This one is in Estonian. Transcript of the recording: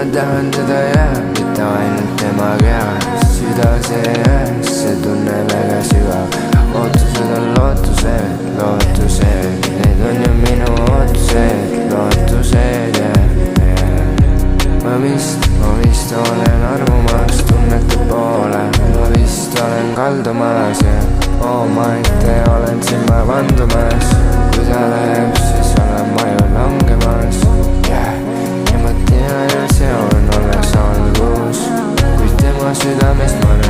ma tahan teda jääda, mitte ainult tema käes. süda sees, see tunne väga sügav. ootused on lootused, lootused, need on ju minu ootused, lootused, ma vist olen armumas tunnete poole, ma vist olen kaldumas ja omaette olen silma vandumas. kui ta läheb, siis olen ma ju langemas, yeah. ja ma tean, et see on alles algus, kuid tema südamest ma